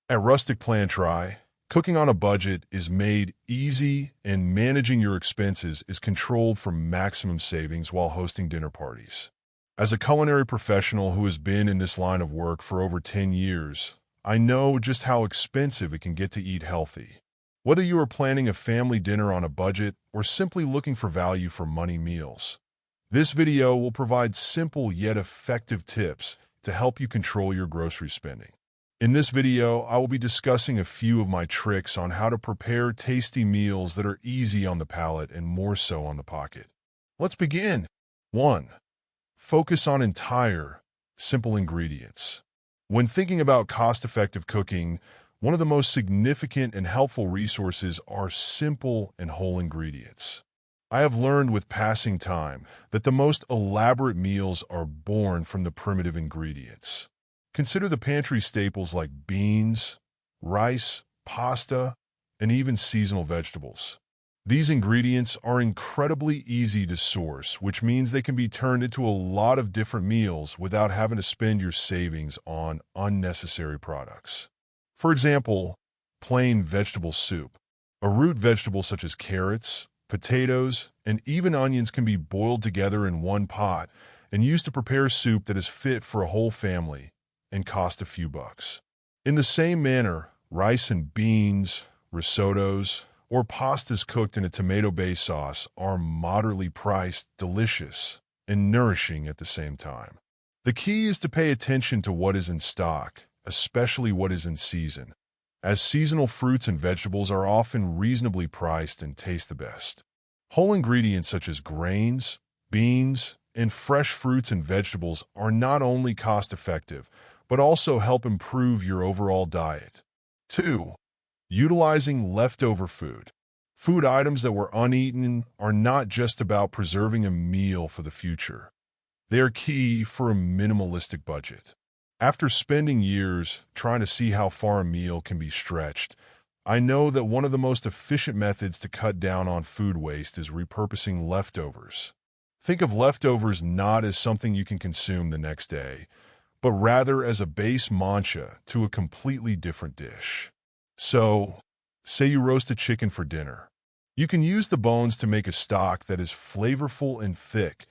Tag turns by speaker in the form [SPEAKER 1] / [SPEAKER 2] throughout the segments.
[SPEAKER 1] At Rustic Plantry, cooking on a budget is made easy and managing your expenses is controlled for maximum savings while hosting dinner parties. As a culinary professional who has been in this line of work for over 10 years, I know just how expensive it can get to eat healthy. Whether you are planning a family dinner on a budget or simply looking for value for money meals, this video will provide simple yet effective tips to help you control your grocery spending. In this video, I will be discussing a few of my tricks on how to prepare tasty meals that are easy on the palate and more so on the pocket. Let's begin. 1. Focus on entire, simple ingredients. When thinking about cost-effective cooking, one of the most significant and helpful resources are simple and whole ingredients. I have learned with passing time that the most elaborate meals are born from the primitive ingredients. Consider the pantry staples like beans, rice, pasta, and even seasonal vegetables. These ingredients are incredibly easy to source, which means they can be turned into a lot of different meals without having to spend your savings on unnecessary products. For example, plain vegetable soup. A root vegetable such as carrots, potatoes, and even onions can be boiled together in one pot and used to prepare soup that is fit for a whole family and cost a few bucks. In the same manner, rice and beans, risottos, or pastas cooked in a tomato-based sauce are moderately priced, delicious, and nourishing at the same time. The key is to pay attention to what is in stock, especially what is in season, as seasonal fruits and vegetables are often reasonably priced and taste the best. Whole ingredients such as grains, beans, and fresh fruits and vegetables are not only cost-effective, but also help improve your overall diet. 2. Utilizing leftover food. Food items that were uneaten are not just about preserving a meal for the future. They are key for a minimalistic budget. After spending years trying to see how far a meal can be stretched, I know that one of the most efficient methods to cut down on food waste is repurposing leftovers. Think of leftovers not as something you can consume the next day, but rather as a base mancha to a completely different dish. So, say you roast a chicken for dinner. You can use the bones to make a stock that is flavorful and thick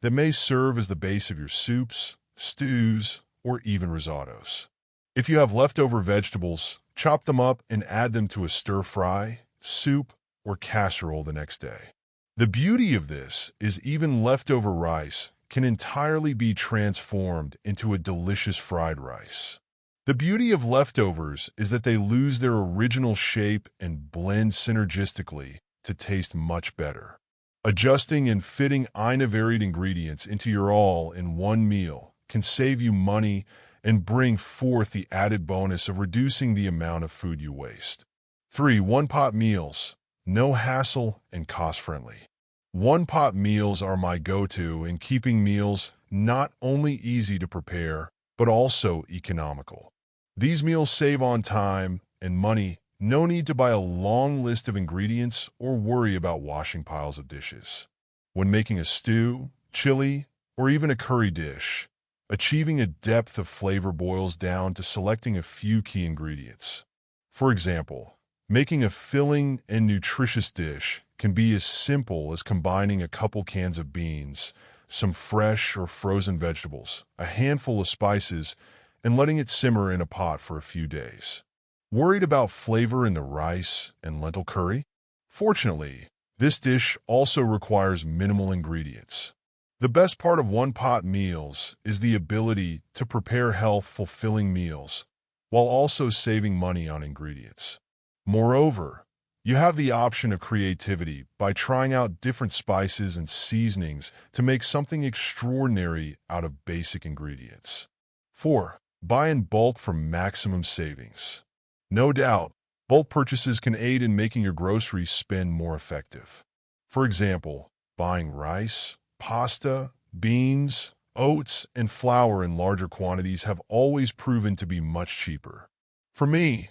[SPEAKER 1] that may serve as the base of your soups, stews, or even risottos. If you have leftover vegetables, chop them up and add them to a stir-fry, soup, or casserole the next day. The beauty of this is even leftover rice can entirely be transformed into a delicious fried rice. The beauty of leftovers is that they lose their original shape and blend synergistically to taste much better. Adjusting and fitting varied ingredients into your all-in-one meal can save you money and bring forth the added bonus of reducing the amount of food you waste. 3. One-pot meals. No hassle and cost-friendly. One-pot meals are my go-to in keeping meals not only easy to prepare, but also economical. These meals save on time and money. No need to buy a long list of ingredients or worry about washing piles of dishes. When making a stew, chili, or even a curry dish, achieving a depth of flavor boils down to selecting a few key ingredients. For example, making a filling and nutritious dish can be as simple as combining a couple cans of beans, some fresh or frozen vegetables, a handful of spices, and letting it simmer in a pot for a few days. Worried about flavor in the rice and lentil curry? Fortunately, this dish also requires minimal ingredients. The best part of one-pot meals is the ability to prepare health-fulfilling meals while also saving money on ingredients. Moreover, you have the option of creativity by trying out different spices and seasonings to make something extraordinary out of basic ingredients. 4. Buy in bulk for maximum savings. No doubt, bulk purchases can aid in making your grocery spend more effective. For example, buying rice, pasta, beans, oats, and flour in larger quantities have always proven to be much cheaper. For me,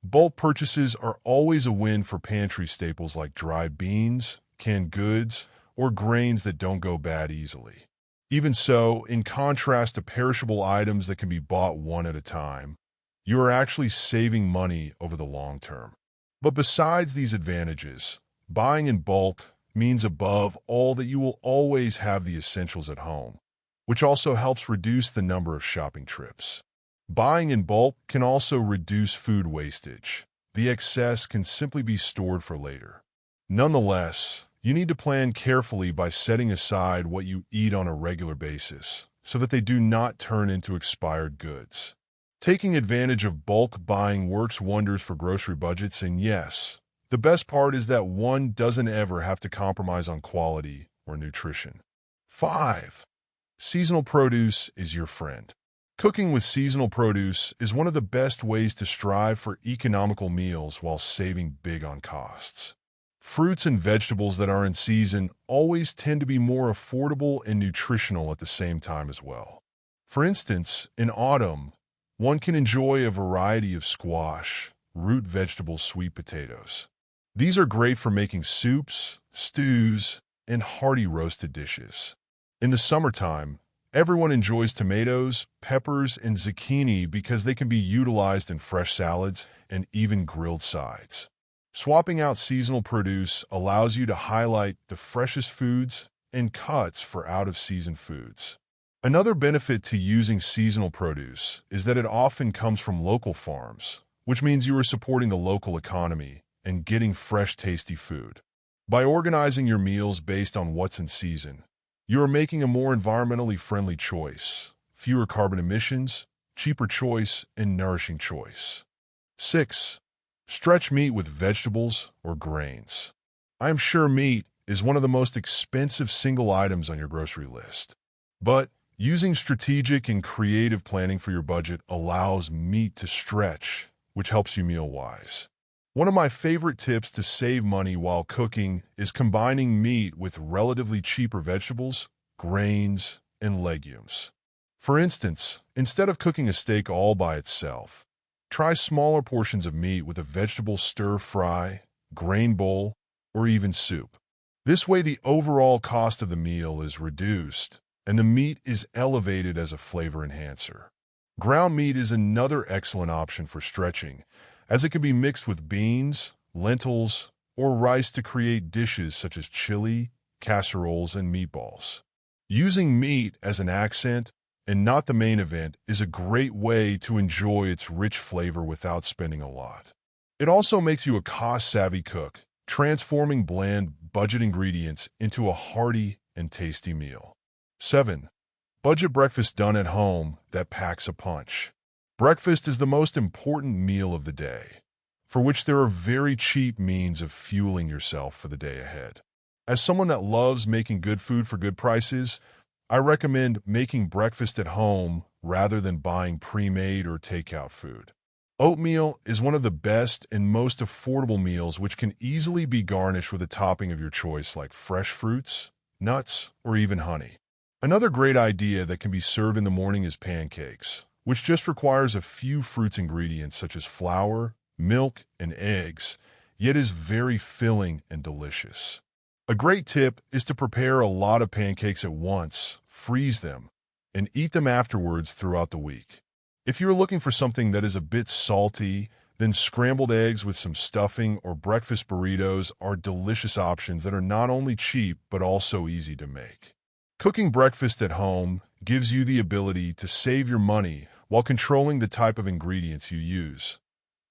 [SPEAKER 1] bulk purchases are always a win for pantry staples like dried beans, canned goods, or grains that don't go bad easily. Even so, in contrast to perishable items that can be bought one at a time, you are actually saving money over the long term. But besides these advantages, buying in bulk means above all that you will always have the essentials at home, which also helps reduce the number of shopping trips. Buying in bulk can also reduce food wastage. The excess can simply be stored for later. Nonetheless, you need to plan carefully by setting aside what you eat on a regular basis so that they do not turn into expired goods. Taking advantage of bulk buying works wonders for grocery budgets, and yes, the best part is that one doesn't ever have to compromise on quality or nutrition. 5. Seasonal produce is your friend. Cooking with seasonal produce is one of the best ways to strive for economical meals while saving big on costs. Fruits and vegetables that are in season always tend to be more affordable and nutritional at the same time as well. For instance, in autumn, one can enjoy a variety of squash, root vegetables, sweet potatoes. These are great for making soups, stews, and hearty roasted dishes. In the summertime, everyone enjoys tomatoes, peppers, and zucchini because they can be utilized in fresh salads and even grilled sides. Swapping out seasonal produce allows you to highlight the freshest foods and cuts for out-of-season foods. Another benefit to using seasonal produce is that it often comes from local farms, which means you are supporting the local economy and getting fresh, tasty food. By organizing your meals based on what's in season, you are making a more environmentally friendly choice, fewer carbon emissions, cheaper choice, and nourishing choice. 6. Stretch meat with vegetables or grains. I am sure meat is one of the most expensive single items on your grocery list. But using strategic and creative planning for your budget allows meat to stretch, which helps you meal-wise. One of my favorite tips to save money while cooking is combining meat with relatively cheaper vegetables, grains, and legumes. For instance, instead of cooking a steak all by itself, try smaller portions of meat with a vegetable stir-fry, grain bowl, or even soup. This way, the overall cost of the meal is reduced, and the meat is elevated as a flavor enhancer. Ground meat is another excellent option for stretching, as it can be mixed with beans, lentils, or rice to create dishes such as chili, casseroles, and meatballs. Using meat as an accent and not the main event is a great way to enjoy its rich flavor without spending a lot. It also makes you a cost-savvy cook, transforming bland, budget ingredients into a hearty and tasty meal. 7. Budget breakfast done at home that packs a punch. Breakfast is the most important meal of the day, for which there are very cheap means of fueling yourself for the day ahead. As someone that loves making good food for good prices, I recommend making breakfast at home rather than buying pre-made or takeout food. Oatmeal is one of the best and most affordable meals which can easily be garnished with a topping of your choice like fresh fruits, nuts, or even honey. Another great idea that can be served in the morning is pancakes, which just requires a few fruits ingredients such as flour, milk, and eggs, yet is very filling and delicious. A great tip is to prepare a lot of pancakes at once, freeze them, and eat them afterwards throughout the week. If you're looking for something that is a bit salty, then scrambled eggs with some stuffing or breakfast burritos are delicious options that are not only cheap but also easy to make. Cooking breakfast at home gives you the ability to save your money while controlling the type of ingredients you use,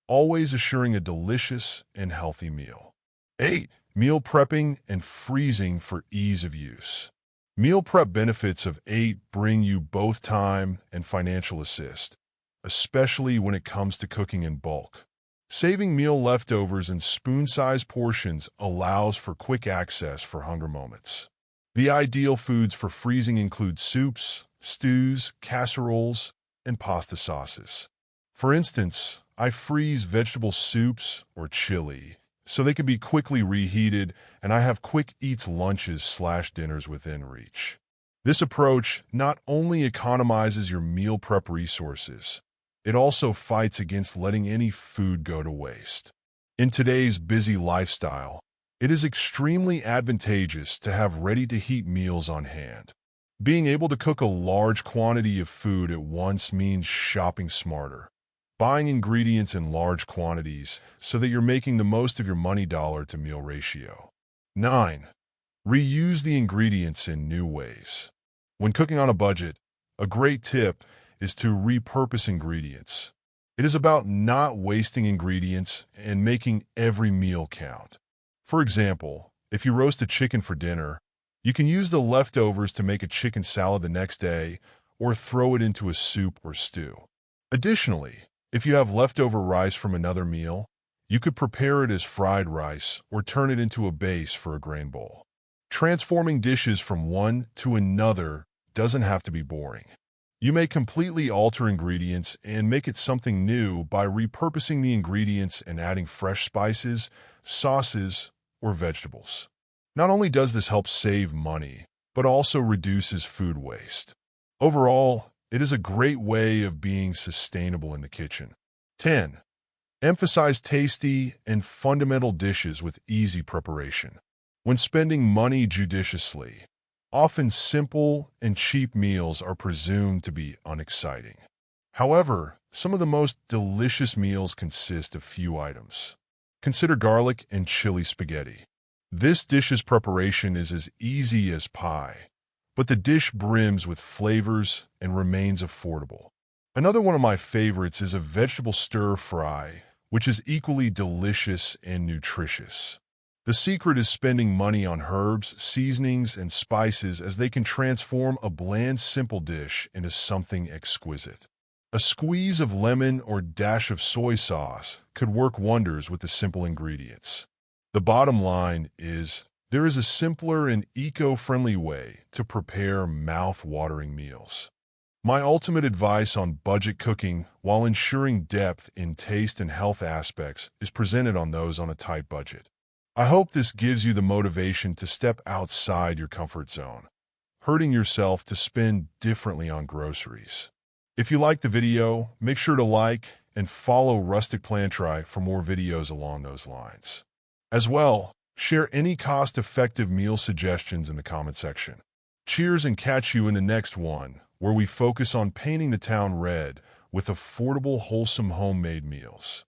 [SPEAKER 1] always assuring a delicious and healthy meal. 8. Meal prepping and freezing for ease of use. Meal prep benefits of 8 bring you both time and financial assist, especially when it comes to cooking in bulk. Saving meal leftovers in spoon-sized portions allows for quick access for hunger moments. The ideal foods for freezing include soups, stews, casseroles, and pasta sauces. For instance, I freeze vegetable soups or chili so they can be quickly reheated, and I have quick eats lunches/dinners within reach. This approach not only economizes your meal prep resources, it also fights against letting any food go to waste. In today's busy lifestyle, it is extremely advantageous to have ready-to-heat meals on hand. Being able to cook a large quantity of food at once means shopping smarter, buying ingredients in large quantities so that you're making the most of your money dollar to meal ratio. 9. Reuse the ingredients in new ways. When cooking on a budget, a great tip is to repurpose ingredients. It is about not wasting ingredients and making every meal count. For example, if you roast a chicken for dinner, you can use the leftovers to make a chicken salad the next day or throw it into a soup or stew. Additionally, if you have leftover rice from another meal, you could prepare it as fried rice or turn it into a base for a grain bowl. Transforming dishes from one to another doesn't have to be boring. You may completely alter ingredients and make it something new by repurposing the ingredients and adding fresh spices, sauces, or vegetables. Not only does this help save money, but also reduces food waste. Overall, it is a great way of being sustainable in the kitchen. 10. Emphasize tasty and fundamental dishes with easy preparation. When spending money judiciously, often simple and cheap meals are presumed to be unexciting. However, some of the most delicious meals consist of few items. Consider garlic and chili spaghetti. This dish's preparation is as easy as pie, but the dish brims with flavors and remains affordable. Another one of my favorites is a vegetable stir-fry, which is equally delicious and nutritious. The secret is spending money on herbs, seasonings, and spices as they can transform a bland, simple dish into something exquisite. A squeeze of lemon or dash of soy sauce could work wonders with the simple ingredients. The bottom line is, there is a simpler and eco-friendly way to prepare mouth-watering meals. My ultimate advice on budget cooking while ensuring depth in taste and health aspects is presented on those on a tight budget. I hope this gives you the motivation to step outside your comfort zone, hurting yourself to spend differently on groceries. If you liked the video, make sure to like and follow Rustic Plantry for more videos along those lines. As well, share any cost-effective meal suggestions in the comment section. Cheers and catch you in the next one, where we focus on painting the town red with affordable, wholesome homemade meals.